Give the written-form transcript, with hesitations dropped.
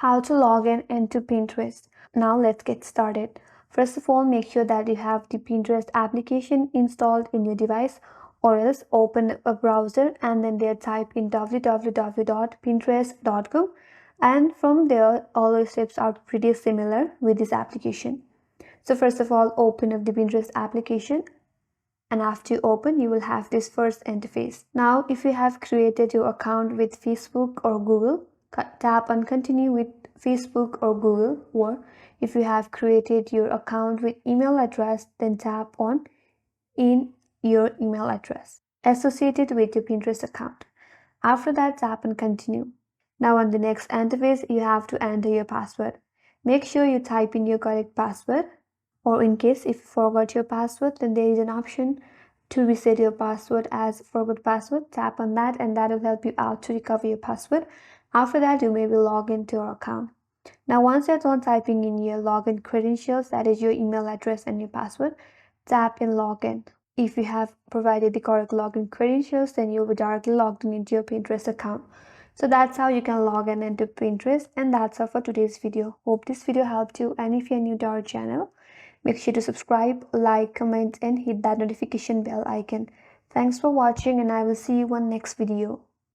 How to log in into Pinterest. Now let's get started. First of all, make sure that you have the Pinterest application installed in your device, or else open a browser and then there type in www.pinterest.com, and from there all the steps are pretty similar with this application. So first of all, open up the Pinterest application, and after you open you will have this first interface. Now if you have created your account with Facebook or Google, tap on continue with Facebook or Google, or if you have created your account with email address, then tap on in your email address associated with your Pinterest account. After that, tap on continue. Now on the next interface you have to enter your password. Make sure you type in your correct password, or in case if you forgot your password, then there is an option to reset your password as forgot password. Tap on that and that will help you out to recover your password. After that, you may be logged into your account. Now once you're done typing in your login credentials, that is your email address and your password, tap in login. If you have provided the correct login credentials, then you'll be directly logged in into your Pinterest account. So that's how you can log in into Pinterest, and that's all for today's video. Hope this video helped you, and if you're new to our channel, make sure to subscribe, like, comment, and hit that notification bell icon. Thanks for watching, and I will see you on next video.